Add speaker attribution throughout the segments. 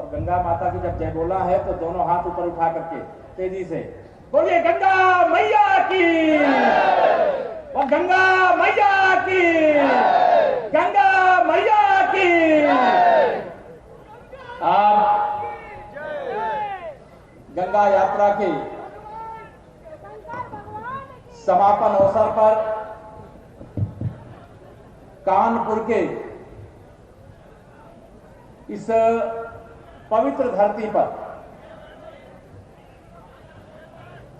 Speaker 1: और गंगा माता की जब जय बोला है तो दोनों हाथ ऊपर उठा करके तेजी से बोलिए गंगा मैया की, और गंगा मैया की, गंगा मैया की। आज गंगा यात्रा के समापन अवसर पर कानपुर के इस पवित्र धरती पर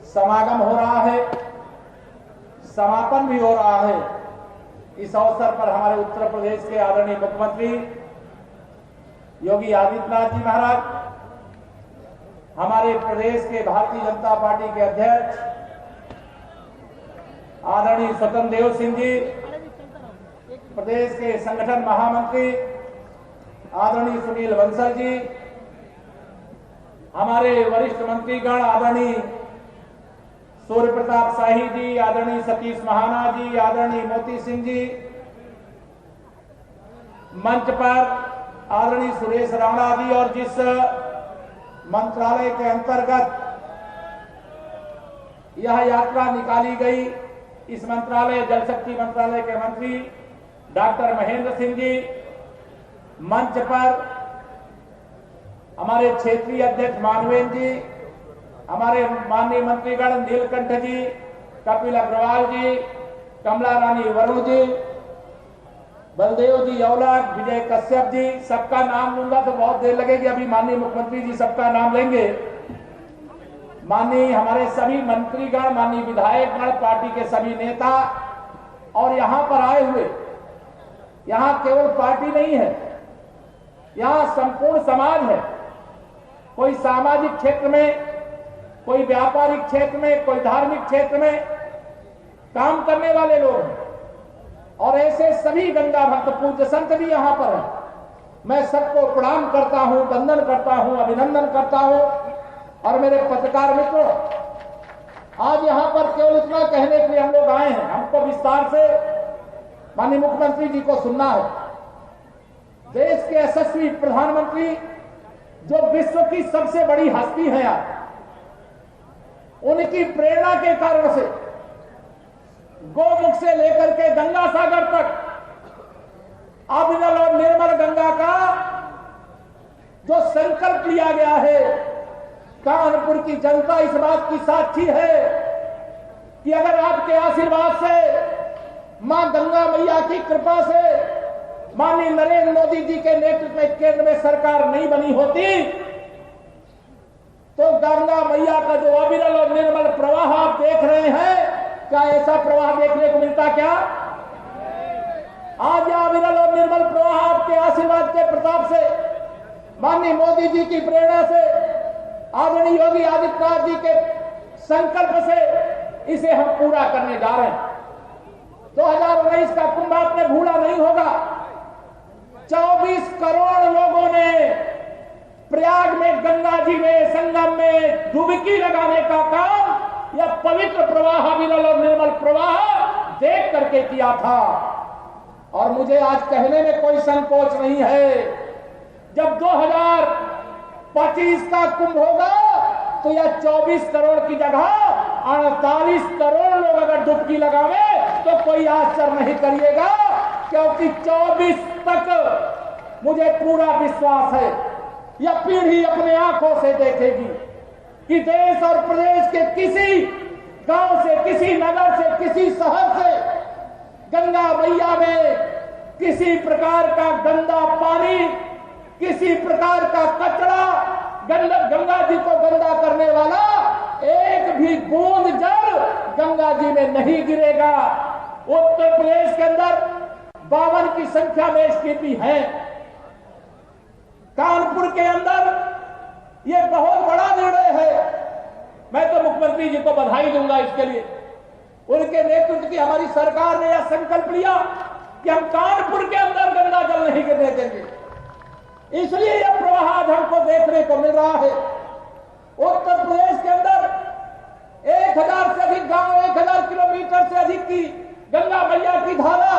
Speaker 1: समागम हो रहा है, समापन भी हो रहा है। इस अवसर पर हमारे उत्तर प्रदेश के आदरणीय मुख्यमंत्री योगी आदित्यनाथ जी महाराज, हमारे प्रदेश के भारतीय जनता पार्टी के अध्यक्ष आदरणीय स्वतंत्र देव सिंह जी, प्रदेश के संगठन महामंत्री आदरणीय सुनील बंसल जी, हमारे वरिष्ठ मंत्रीगण आदरणीय सूर्य प्रताप शाही जी, आदरणीय सतीश महाना जी, आदरणीय मोती सिंह जी, मंच पर आदरणीय सुरेश राणा जी, और जिस मंत्रालय के अंतर्गत यह यात्रा निकाली गई, इस मंत्रालय जल शक्ति मंत्रालय के मंत्री डॉक्टर महेंद्र सिंह जी, मंच पर हमारे क्षेत्रीय अध्यक्ष मानवेंद्र जी, हमारे माननीय मंत्रीगण नीलकंठ जी, कपिल अग्रवाल जी, कमला रानी वरुण जी, बलदेव जी औलख, विजय कश्यप जी, सबका नाम लूंगा तो बहुत देर लगेगी। अभी माननीय मुख्यमंत्री जी सबका नाम लेंगे। माननीय हमारे सभी मंत्रीगण, माननीय विधायकगण, पार्टी के सभी नेता और यहां पर आए हुए, यहां केवल पार्टी नहीं है, यहां संपूर्ण समाज है। कोई सामाजिक क्षेत्र में, कोई व्यापारिक क्षेत्र में, कोई धार्मिक क्षेत्र में काम करने वाले लोग हैं, और ऐसे सभी गंगा भक्त पूज्य संत भी यहां पर हैं। मैं सबको प्रणाम करता हूं, वंदन करता हूं, अभिनंदन करता हूं। और मेरे पत्रकार मित्रों, आज यहां पर केवल इतना कहने के लिए हम लोग आए हैं, हमको विस्तार से माननीय मुख्यमंत्री जी को सुनना है। देश के यशस्वी प्रधानमंत्री जो विश्व की सबसे बड़ी हस्ती है आज, उनकी प्रेरणा के कारण से गोमुख से लेकर के गंगा सागर तक अविरल और निर्मल गंगा का जो संकल्प लिया गया है, कानपुर की जनता इस बात की साक्षी है कि अगर आपके आशीर्वाद से, मां गंगा मैया की कृपा से, माननीय नरेंद्र मोदी जी के नेतृत्व में केंद्र में सरकार नहीं बनी होती, तो गंगा मैया का जो अविरल और निर्मल प्रवाह आप देख रहे हैं, क्या ऐसा प्रवाह देखने को मिलता क्या? आज यह अविरल और निर्मल प्रवाह आपके आशीर्वाद के प्रताप से, माननीय मोदी जी की प्रेरणा से, आदरणीय योगी आदित्यनाथ जी के संकल्प से इसे हम पूरा करने जा रहे हैं। 2019 का कुंभ आपने भूला नहीं होगा। 24 करोड़ लोगों ने प्रयाग में, गंगा जी में, संगम में डुबकी लगाने का काम यह पवित्र प्रवाह, अविरल और निर्मल प्रवाह देख करके किया था। और मुझे आज कहने में कोई संकोच नहीं है, जब 2025 का कुंभ होगा तो यह 24 करोड़ की जगह 48 करोड़ लोग अगर डुबकी लगावे तो कोई आश्चर्य नहीं करिएगा, क्योंकि 24 तक मुझे पूरा विश्वास है, यह पीढ़ी अपने आंखों से देखेगी कि देश और प्रदेश के किसी गांव से, किसी नगर से, किसी शहर से गंगा मैया में किसी प्रकार का गंदा पानी, किसी प्रकार का कचरा, गंगा जी को गंदा करने वाला एक भी बूंद जल गंगा जी में नहीं गिरेगा। उत्तर प्रदेश के अंदर 52 की संख्या में एसटीपी है। कानपुर के अंदर यह बहुत बड़ा निर्णय है। मैं तो मुख्यमंत्री जी को बधाई दूंगा इसके लिए। उनके नेतृत्व की हमारी सरकार ने यह संकल्प लिया कि हम कानपुर के अंदर गंगा जल नहीं गिरने देंगे, इसलिए यह प्रवाह आज हमको देखने को मिल रहा है। उत्तर प्रदेश के अंदर 1000 से अधिक गांव, 1000 किलोमीटर से अधिक की गंगा मैया की धारा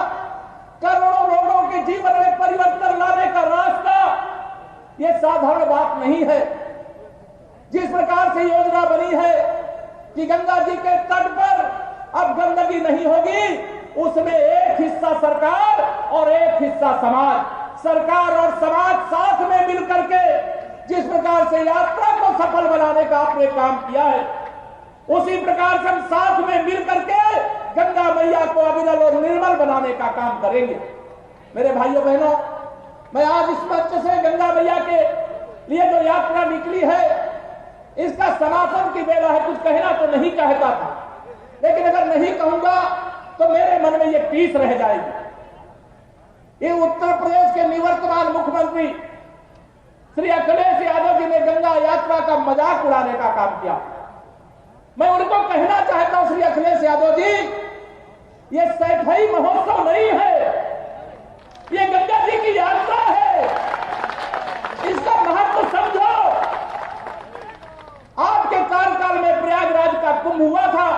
Speaker 1: करोड़ों लोगों के जीवन में परिवर्तन लाने का रास्ता ये साधारण बात नहीं है। जिस प्रकार से योजना बनी है कि गंगा जी के तट पर अब गंदगी नहीं होगी, उसमें एक हिस्सा सरकार और एक हिस्सा समाज, सरकार और समाज साथ में मिलकर के जिस प्रकार से यात्रा को सफल बनाने का आपने काम किया है, उसी प्रकार से हम साथ में मिलकर के गंगा मैया को अविरल और निर्मल बनाने का काम करेंगे। मेरे भाइयों बहनों, मैं आज इस मंच से गंगा मैया के लिए जो यात्रा निकली है, इसका समापन की बेला है। कुछ कहना तो नहीं चाहता था, लेकिन अगर नहीं कहूंगा तो मेरे मन में ये टीस रह जाएगी। ये उत्तर प्रदेश के निवर्तमान मुख्यमंत्री श्री अखिलेश यादव जी ने गंगा यात्रा का मजाक उड़ाने का काम किया। मैं उनको कहना चाहता हूं, श्री अखिलेश यादव जी, ये सैफई महोत्सव नहीं है, ये गंगा जी की यात्रा है। इसका महत्व समझो। आपके कार्यकाल में प्रयागराज का कुंभ हुआ था,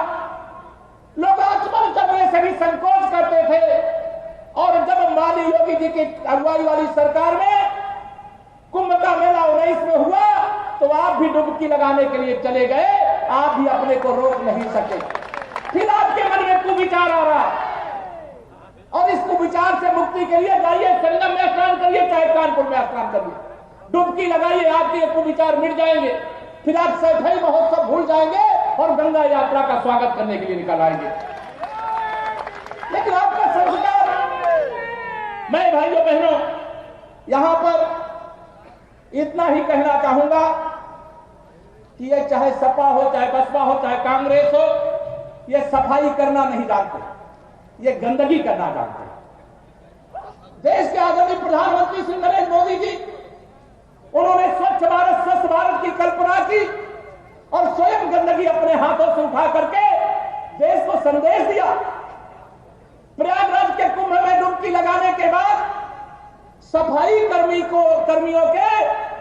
Speaker 1: लोग आचमन करने से भी संकोच करते थे, और जब माननीय योगी जी की अगुवाई वाली सरकार में कुंभ का मेला 19 में हुआ, तो आप भी डुबकी लगाने के लिए चले गए, आप भी अपने को रोक नहीं सके। फिर आपके मन में कुविचार आ रहा, और इस कुविचार से मुक्ति के लिए जाइए संगम में स्नान करिए, चाहे कानपुर में स्नान करिए, डुबकी लगाइए, आपके कुविचार मिट जाएंगे। फिर आप सैफई महोत्सव भूल जाएंगे और गंगा यात्रा का स्वागत करने के लिए निकल आएंगे। लेकिन आपका संस्कार, मैं भाइयों बहनों यहां पर इतना ही कहना चाहूंगा कि ये चाहे सपा हो, चाहे बसपा हो, चाहे कांग्रेस हो, ये सफाई करना नहीं जानते, ये गंदगी करना जानते। देश के आदरणीय प्रधानमंत्री श्री नरेंद्र मोदी जी, उन्होंने स्वच्छ भारत, स्वस्थ भारत की कल्पना की और स्वयं गंदगी अपने हाथों से उठा करके देश को संदेश दिया। प्रयागराज के कुंभ में डुबकी लगाने के बाद सफाई कर्मियों के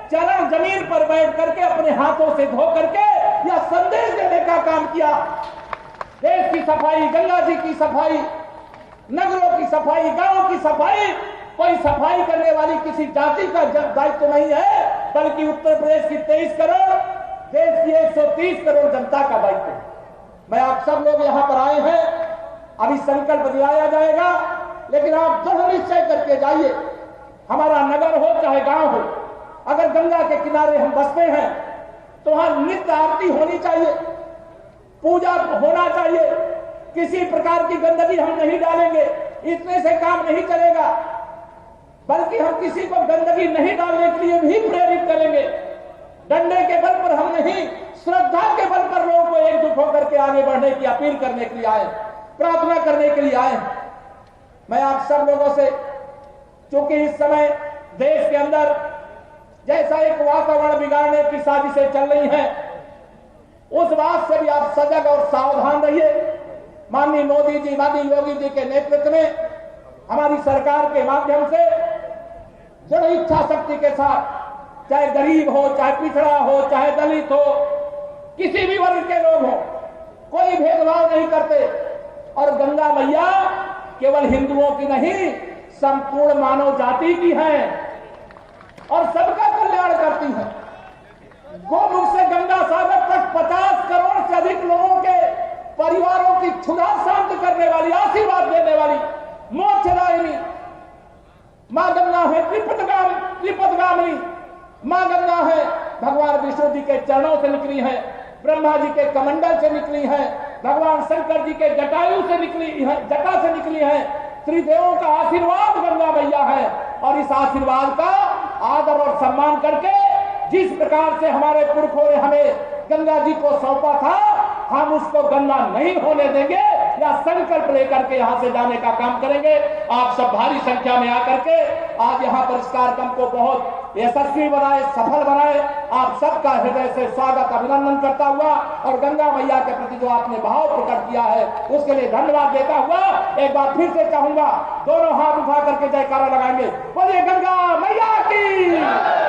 Speaker 1: चरण जमीन पर बैठ करके अपने हाथों से धो करके यह संदेश देने का काम किया। देश की सफाई, गंगा जी की सफाई, नगरों की सफाई, गांवों की सफाई, कोई सफाई करने वाली किसी जाति का दायित्व नहीं है, बल्कि उत्तर प्रदेश की 23 करोड़, देश की 130 करोड़ जनता का दायित्व है। मैं आप सब लोग यहां पर आए हैं, अभी संकल्प दिलाया जाएगा, लेकिन आप दृढ़ निश्चय करके जाइए। हमारा नगर हो चाहे गांव हो, अगर गंगा के किनारे हम बसते हैं तो वहां नित्य आरती होनी चाहिए, पूजा होना चाहिए, किसी प्रकार की गंदगी हम नहीं डालेंगे। इतने से काम नहीं चलेगा, बल्कि हम किसी को गंदगी नहीं डालने के लिए भी प्रेरित करेंगे। डंडे के बल पर हम नहीं, श्रद्धा के बल पर लोगों को एकजुट होकर के आगे बढ़ने की अपील करने के लिए आए, प्रार्थना करने के लिए आए। मैं आप सब लोगों से, चूंकि इस समय देश के अंदर जैसा एक वातावरण बिगाड़ने की साजिशें चल रही हैं, उस बात से भी आप सजग और सावधान रहिए। माननीय मोदी जी, माननीय योगी जी के नेतृत्व में हमारी सरकार के माध्यम से जड़ इच्छा शक्ति के साथ, चाहे गरीब हो, चाहे पिछड़ा हो, चाहे दलित हो, किसी भी वर्ग के लोग हो, कोई भेदभाव नहीं करते। और गंगा मैया केवल हिंदुओं की नहीं, संपूर्ण मानव जाति की है और सबका कल्याण करती है। गोमुख से गंगा सागर तक 50 करोड़ से अधिक लोगों के परिवारों की क्षुधा शांत करने वाली, आशीर्वाद देने वाली, मोक्षदायिनी मां गंगा है। त्रिपदगामिनी मां गंगा है, भगवान विष्णु जी के चरणों से निकली है, ब्रह्मा जी के कमंडल से निकली है, भगवान शंकर जी के जटायु से निकली है, जटा से निकली है। त्रिदेवों का आशीर्वाद गंगा मैया है, और इस आशीर्वाद का आदर और सम्मान करके जिस प्रकार से हमारे पुरखों ने हमें गंगा जी को सौंपा था, हम उसको गंदा नहीं होने देंगे, या संकल्प लेकर के यहां से जाने का काम करेंगे। आप सब भारी संख्या में आकर के आज यहां पर इस कार्यक्रम को बहुत यशस्वी बनाए, सफल बनाए। आप सबका हृदय से स्वागत, अभिनंदन करता हुआ और गंगा मैया के प्रति जो आपने भाव प्रकट किया है उसके लिए धन्यवाद देता हुआ एक बार फिर से चाहूंगा, दोनों हाथ उठा करके जयकारा लगाएंगे, बोलिए गंगा मैया की।